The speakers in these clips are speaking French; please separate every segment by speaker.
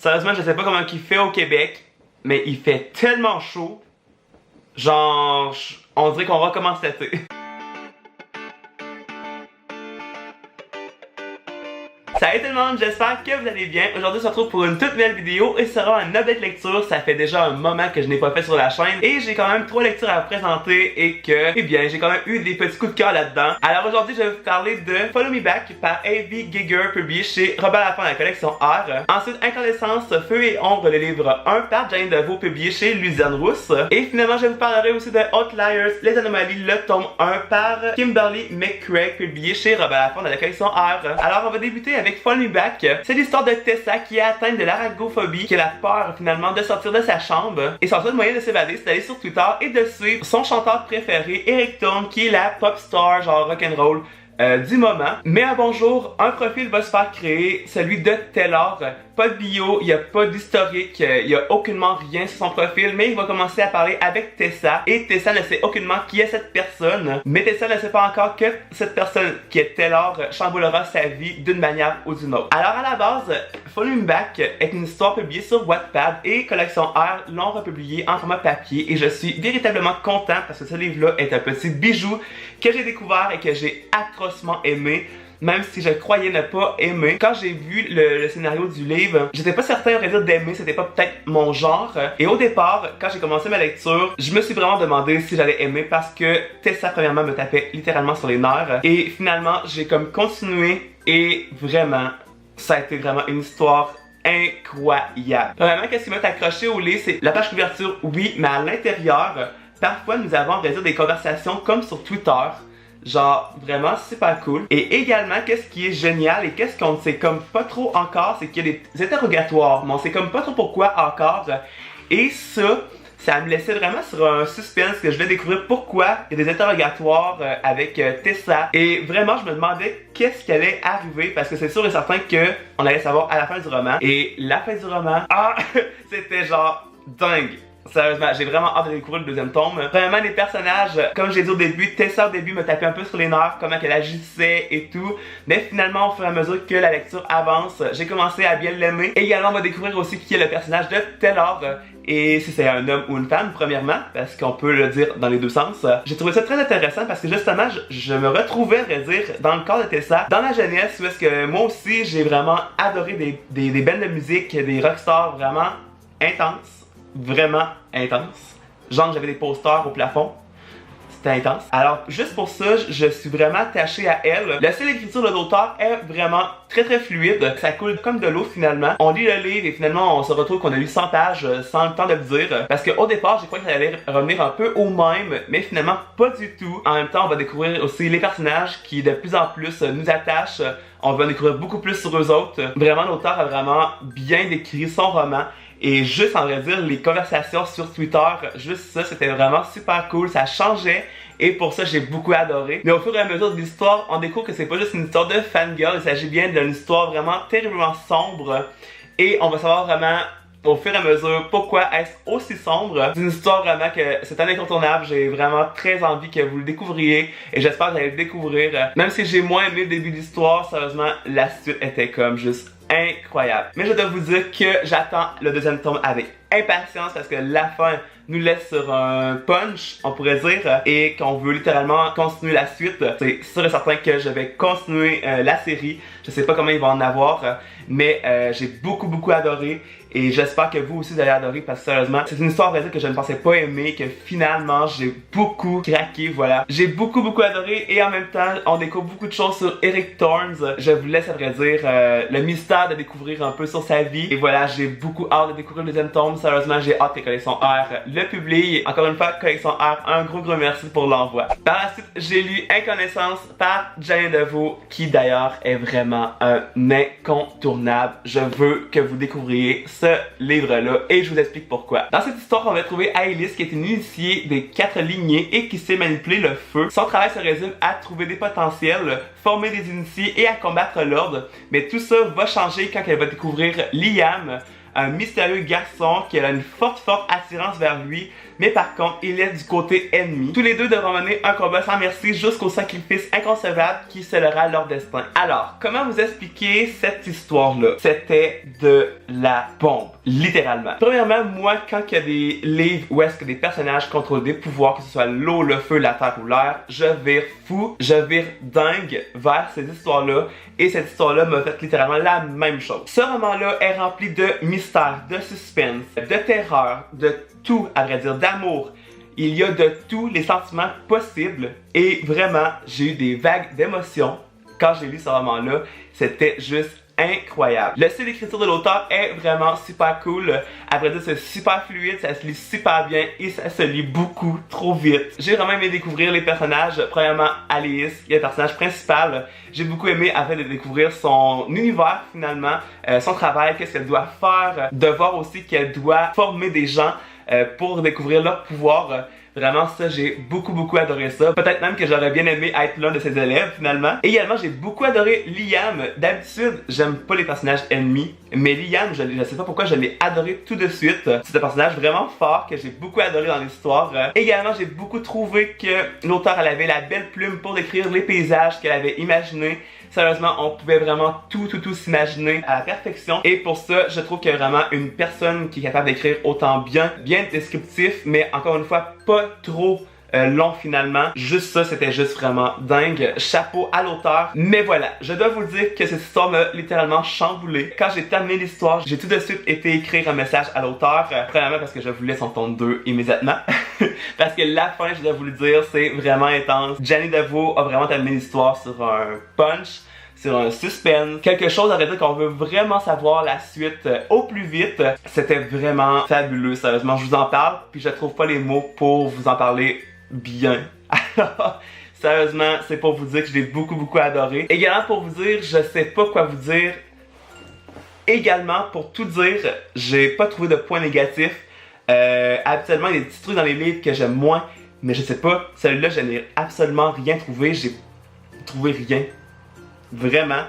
Speaker 1: Sérieusement, je sais pas comment il fait au Québec, mais il fait tellement chaud. Genre, on dirait qu'on recommence l'été. Salut tout le monde, j'espère que vous allez bien. Aujourd'hui, on se retrouve pour une toute nouvelle vidéo et ce sera un update lecture. Ça fait déjà un moment que je n'ai pas fait sur la chaîne et j'ai quand même 3 lectures à vous présenter et que, eh bien, j'ai quand même eu des petits coups de cœur là-dedans. Alors aujourd'hui, je vais vous parler de Follow Me Back par A.V. Giger, publié chez Robert Laffont dans la collection R. Ensuite, Incandescence, Feu et Ombre, le livre 1 par Jane Deveau, publié chez Louisiane Rousse. Et finalement, je vous parlerai aussi de Outliers, Les Anomalies, le tome 1 par Kimberly McCrae, publié chez Robert Laffont dans la collection R. Alors, on va débuter avec Follow Me Back. C'est l'histoire de Tessa qui est atteinte de l'aragophobie, qui a la peur finalement de sortir de sa chambre. Et son seul moyen de s'évader, c'est d'aller sur Twitter et de suivre son chanteur préféré, Eric Thorne, qui est la pop star genre rock'n'roll du moment. Mais un bon jour, un profil va se faire créer, celui de Taylor. Pas de bio, il n'y a pas d'historique, il n'y a aucunement rien sur son profil, mais il va commencer à parler avec Tessa, et Tessa ne sait aucunement qui est cette personne, mais Tessa ne sait pas encore que cette personne qui est Taylor chamboulera sa vie d'une manière ou d'une autre. Alors à la base, Follow Me Back est une histoire publiée sur Wattpad et Collection R l'ont republiée en format papier, et je suis véritablement content parce que ce livre-là est un petit bijou que j'ai découvert et que j'ai atrocement aimé. Même si je croyais ne pas aimer. Quand j'ai vu le scénario du livre, j'étais pas certain, à vrai dire, d'aimer, c'était pas peut-être mon genre. Et au départ, quand j'ai commencé ma lecture, je me suis vraiment demandé si j'allais aimer parce que Tessa, premièrement, me tapait littéralement sur les nerfs. Et finalement, j'ai comme continué et vraiment, ça a été vraiment une histoire incroyable. Vraiment, qu'est-ce qui m'a accroché au livre, c'est la page couverture, oui, mais à l'intérieur, parfois nous avons, à vrai dire, des conversations comme sur Twitter. Genre, vraiment super cool. Et également, qu'est-ce qui est génial et qu'est-ce qu'on ne sait comme pas trop encore, c'est qu'il y a des interrogatoires, mais on sait comme pas trop pourquoi encore. Et ça me laissait vraiment sur un suspense que je vais découvrir pourquoi il y a des interrogatoires avec Tessa. Et vraiment, je me demandais qu'est-ce qui allait arriver parce que c'est sûr et certain qu'on allait savoir à la fin du roman. Et la fin du roman, c'était genre dingue. Sérieusement, j'ai vraiment hâte de découvrir le deuxième tome. Premièrement, les personnages, comme j'ai dit au début, Tessa au début me tapait un peu sur les nerfs, comment elle agissait et tout. Mais finalement, au fur et à mesure que la lecture avance, j'ai commencé à bien l'aimer. Également, on va découvrir aussi qui est le personnage de Taylor. Et si c'est un homme ou une femme, premièrement, parce qu'on peut le dire dans les deux sens. J'ai trouvé ça très intéressant parce que justement, je me retrouvais, à vrai dire, dans le corps de Tessa, dans la jeunesse, où est-ce que moi aussi, j'ai vraiment adoré des bands de musique, des rockstars vraiment intenses. Vraiment intense. Genre j'avais des posters au plafond. C'était intense. Alors juste pour ça, je suis vraiment attaché à elle. Le style d'écriture de l'auteur est vraiment très fluide. Ça coule comme de l'eau finalement. On lit le livre et finalement on se retrouve qu'on a lu 100 pages sans le temps de le dire. Parce qu'au départ j'ai cru que ça allait revenir un peu au même, mais finalement pas du tout. En même temps on va découvrir aussi les personnages qui de plus en plus nous attachent. On va découvrir beaucoup plus sur eux autres. Vraiment l'auteur a vraiment bien décrit son roman. Et juste, en vrai dire, les conversations sur Twitter, juste ça, c'était vraiment super cool, ça changeait. Et pour ça, j'ai beaucoup adoré. Mais au fur et à mesure de l'histoire, on découvre que c'est pas juste une histoire de fangirl, il s'agit bien d'une histoire vraiment terriblement sombre. Et on va savoir vraiment, au fur et à mesure, pourquoi est-ce aussi sombre. C'est une histoire vraiment que c'est un incontournable, j'ai vraiment très envie que vous le découvriez. Et j'espère que vous allez le découvrir. Même si j'ai moins aimé le début de l'histoire, sérieusement, la suite était comme juste incroyable. Mais je dois vous dire que j'attends le deuxième tome avec impatience parce que la fin nous laisse sur un punch, on pourrait dire, et qu'on veut littéralement continuer la suite. C'est sûr et certain que je vais continuer la série. Je sais pas comment il va en avoir, mais j'ai beaucoup adoré. Et j'espère que vous aussi vous allez adorer parce que sérieusement, c'est une histoire que je ne pensais pas aimer, que finalement j'ai beaucoup craqué, voilà. J'ai beaucoup adoré et en même temps, on découvre beaucoup de choses sur Eric Thorne. Je vous laisse à vrai dire le mystère de découvrir un peu sur sa vie. Et voilà, j'ai beaucoup hâte de découvrir le deuxième tome. Sérieusement, j'ai hâte que Collection R le publie. Encore une fois, Collection R, un gros merci pour l'envoi. Par la suite, j'ai lu Incandescence par Jane Deveau, qui d'ailleurs est vraiment un incontournable. Je veux que vous découvriez ce livre-là et je vous explique pourquoi. Dans cette histoire, on va trouver Alice qui est une initiée des 4 lignées et qui sait manipuler le feu. Son travail se résume à trouver des potentiels, former des initiés et à combattre l'ordre. Mais tout ça va changer quand elle va découvrir Liam, un mystérieux garçon qui a une forte attirance vers lui, mais par contre, il est du côté ennemi. Tous les deux devront mener un combat sans merci jusqu'au sacrifice inconcevable qui scellera leur destin. Alors, comment vous expliquer cette histoire-là? C'était de la bombe, littéralement. Premièrement, moi, quand il y a des livres où est-ce que des personnages contrôlent des pouvoirs, que ce soit l'eau, le feu, la terre ou l'air, je vire fou, je vire dingue vers ces histoires-là. Et cette histoire-là m'a fait littéralement la même chose. Ce roman-là est rempli de mystères, de suspense, de terreur, de tout, à vrai dire, d'amour. Il y a de tous les sentiments possibles. Et vraiment, j'ai eu des vagues d'émotions quand j'ai lu ce roman-là. C'était juste incroyable. Le style d'écriture de l'auteur est vraiment super cool. À vrai dire, c'est super fluide, ça se lit super bien et ça se lit beaucoup trop vite. J'ai vraiment aimé découvrir les personnages. Premièrement, Alice, qui est le personnage principal. J'ai beaucoup aimé afin de découvrir son univers finalement, son travail, qu'est-ce qu'elle doit faire, de voir aussi qu'elle doit former des gens pour découvrir leur pouvoir. Vraiment, ça, j'ai beaucoup adoré ça. Peut-être même que j'aurais bien aimé être l'un de ses élèves, finalement. Et également, j'ai beaucoup adoré Liam. D'habitude, j'aime pas les personnages ennemis. Mais Liam, je sais pas pourquoi, je l'ai adoré tout de suite. C'est un personnage vraiment fort que j'ai beaucoup adoré dans l'histoire. Également, j'ai beaucoup trouvé que l'auteur, elle avait la belle plume pour décrire les paysages qu'elle avait imaginés. Sérieusement, on pouvait vraiment tout s'imaginer à la perfection. Et pour ça, je trouve qu'il y a vraiment une personne qui est capable d'écrire autant bien descriptif, mais encore une fois, pas trop long finalement. Juste ça, c'était juste vraiment dingue. Chapeau à l'auteur. Mais voilà, je dois vous dire que cette histoire m'a littéralement chamboulé. Quand j'ai terminé l'histoire, j'ai tout de suite été écrire un message à l'auteur. Premièrement parce que je voulais son tome 2 immédiatement. Parce que la fin, je dois vous le dire, c'est vraiment intense. Janny Deveau a vraiment terminé l'histoire sur un punch, sur un suspense, quelque chose à dire qu'on veut vraiment savoir la suite au plus vite. C'était vraiment fabuleux, sérieusement, je vous en parle, puis je trouve pas les mots pour vous en parler bien. Alors, sérieusement, c'est pour vous dire que je l'ai beaucoup adoré. Également pour vous dire, je sais pas quoi vous dire. Également, pour tout dire, j'ai pas trouvé de points négatifs. Habituellement, il y a des petits trucs dans les livres que j'aime moins, mais je sais pas, celui-là, je n'ai absolument rien trouvé. J'ai trouvé rien. Vraiment.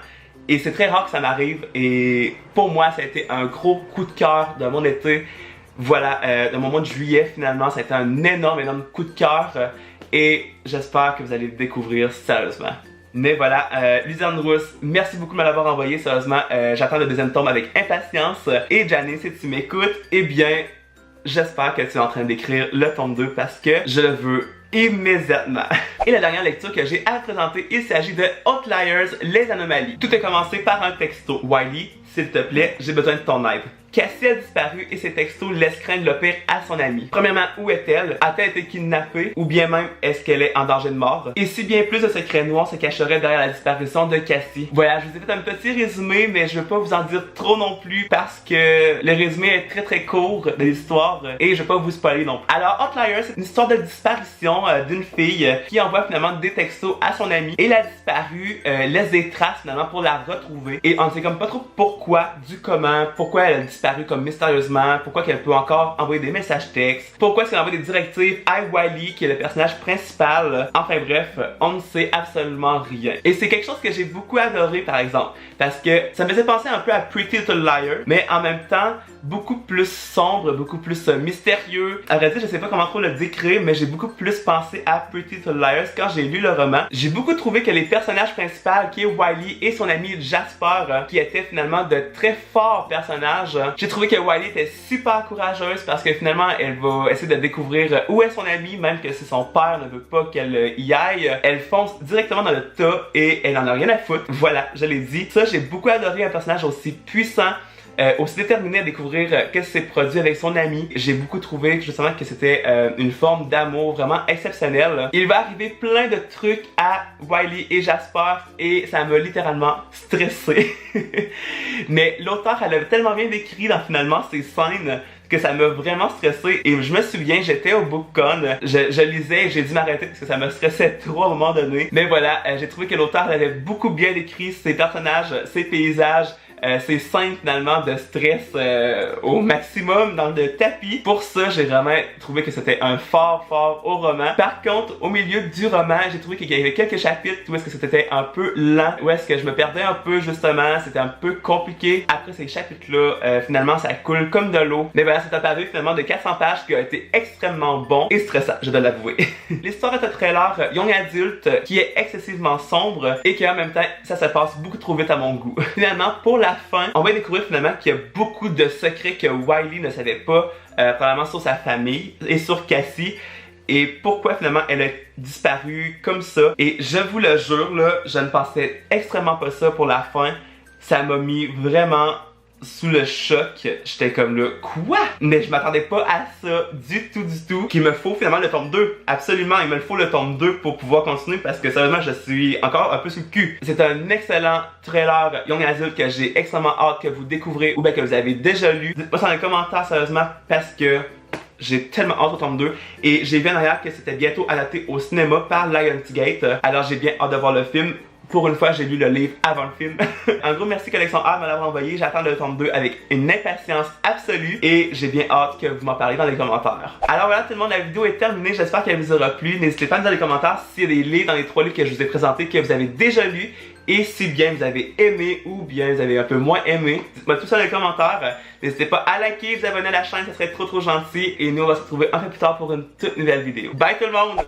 Speaker 1: Et c'est très rare que ça m'arrive. Et pour moi, ça a été un gros coup de cœur de mon été. Voilà, de mon mois de juillet, finalement, ça a été un énorme coup de cœur. Et j'espère que vous allez le découvrir sérieusement. Mais voilà, Luzerne Rousse, merci beaucoup de me l'avoir envoyé, sérieusement. J'attends le deuxième tome avec impatience. Et Janny, si tu m'écoutes, eh bien, j'espère que tu es en train d'écrire le tome 2 parce que je le veux immédiatement. Et la dernière lecture que j'ai à présenter, il s'agit de Outliers, les anomalies. Tout a commencé par un texto. Wiley, s'il te plaît, j'ai besoin de ton aide. Cassie a disparu et ses textos laissent craindre le pire à son amie. Premièrement, où est-elle? A-t-elle été kidnappée? Ou bien même, est-ce qu'elle est en danger de mort? Et si bien plus de secrets noirs se cacheraient derrière la disparition de Cassie? Voilà, je vous ai fait un petit résumé, mais je veux pas vous en dire trop non plus parce que le résumé est très court de l'histoire et je vais pas vous spoiler non plus. Alors, Outliers, c'est une histoire de disparition d'une fille qui envoie finalement des textos à son amie et la disparue laisse des traces finalement pour la retrouver. Et on ne sait comme pas trop pourquoi, du comment, pourquoi elle a disparu comme mystérieusement, pourquoi qu'elle peut encore envoyer des messages textes, pourquoi est-ce qu'elle envoie des directives à Wiley qui est le personnage principal. Enfin bref, on ne sait absolument rien. Et c'est quelque chose que j'ai beaucoup adoré par exemple, parce que ça me faisait penser un peu à Pretty Little Liars, mais en même temps beaucoup plus sombre, beaucoup plus mystérieux. À vrai dire, je sais pas comment trop le décrire, mais j'ai beaucoup plus pensé à Pretty Little Liars quand j'ai lu le roman. J'ai beaucoup trouvé que les personnages principaux, qui est Wiley et son ami Jasper, qui étaient finalement de très forts personnages. J'ai trouvé que Wiley était super courageuse parce que finalement, elle va essayer de découvrir où est son ami, même que si son père ne veut pas qu'elle y aille. Elle fonce directement dans le tas et elle en a rien à foutre. Voilà, je l'ai dit. Ça, j'ai beaucoup adoré un personnage aussi puissant. Aussi déterminé à découvrir qu'est-ce qui s'est produit avec son ami. J'ai beaucoup trouvé justement que c'était une forme d'amour vraiment exceptionnelle. Il va arriver plein de trucs à Wiley et Jasper et ça m'a littéralement stressé. Mais l'auteur, elle a tellement bien décrit dans finalement ces scènes que ça m'a vraiment stressé. Et je me souviens, j'étais au BookCon, je lisais et j'ai dû m'arrêter parce que ça me stressait trop à un moment donné. Mais voilà, j'ai trouvé que l'auteur avait beaucoup bien décrit ses personnages, ses paysages, ces scènes finalement de stress au maximum dans le tapis. Pour ça, j'ai vraiment trouvé que c'était un fort au roman. Par contre, au milieu du roman, j'ai trouvé qu'il y avait quelques chapitres où est-ce que c'était un peu lent, où est-ce que je me perdais un peu justement, c'était un peu compliqué. Après ces chapitres-là, finalement ça coule comme de l'eau. Mais voilà, c'est un pavé finalement de 400 pages qui a été extrêmement bon et stressant, je dois l'avouer. L'histoire est un trailer young adulte qui est excessivement sombre et qui en même temps, ça se passe beaucoup trop vite à mon goût. Finalement, pour la fin, on va découvrir finalement qu'il y a beaucoup de secrets que Wiley ne savait pas, probablement sur sa famille et sur Cassie. Et pourquoi finalement elle a disparu comme ça. Et je vous le jure là, je ne pensais extrêmement pas ça pour la fin. Ça m'a mis vraiment sous le choc. J'étais comme là, quoi? Mais je m'attendais pas à ça du tout. Qu'il me faut finalement le tome 2. Absolument, il me faut le tome 2 pour pouvoir continuer parce que sérieusement je suis encore un peu sous le cul. C'est un excellent trailer young adulte que j'ai extrêmement hâte que vous découvrez ou bien que vous avez déjà lu. Dites-moi ça dans les commentaires sérieusement parce que j'ai tellement hâte au tome 2 et j'ai vu en arrière que c'était bientôt adapté au cinéma par Lionsgate. Alors j'ai bien hâte de voir le film. Pour une fois, j'ai lu le livre avant le film. En gros, merci Collection Art de me l'avoir envoyé. J'attends le tome 2 avec une impatience absolue et j'ai bien hâte que vous m'en parliez dans les commentaires. Alors voilà tout le monde, la vidéo est terminée. J'espère qu'elle vous aura plu. N'hésitez pas à me dire dans les commentaires s'il y a des livres dans les 3 livres que je vous ai présentés que vous avez déjà lus et si bien vous avez aimé ou bien vous avez un peu moins aimé. Dites-moi tout ça dans les commentaires. N'hésitez pas à liker, vous abonner à la chaîne, ça serait trop gentil. Et nous, on va se retrouver un peu plus tard pour une toute nouvelle vidéo. Bye tout le monde!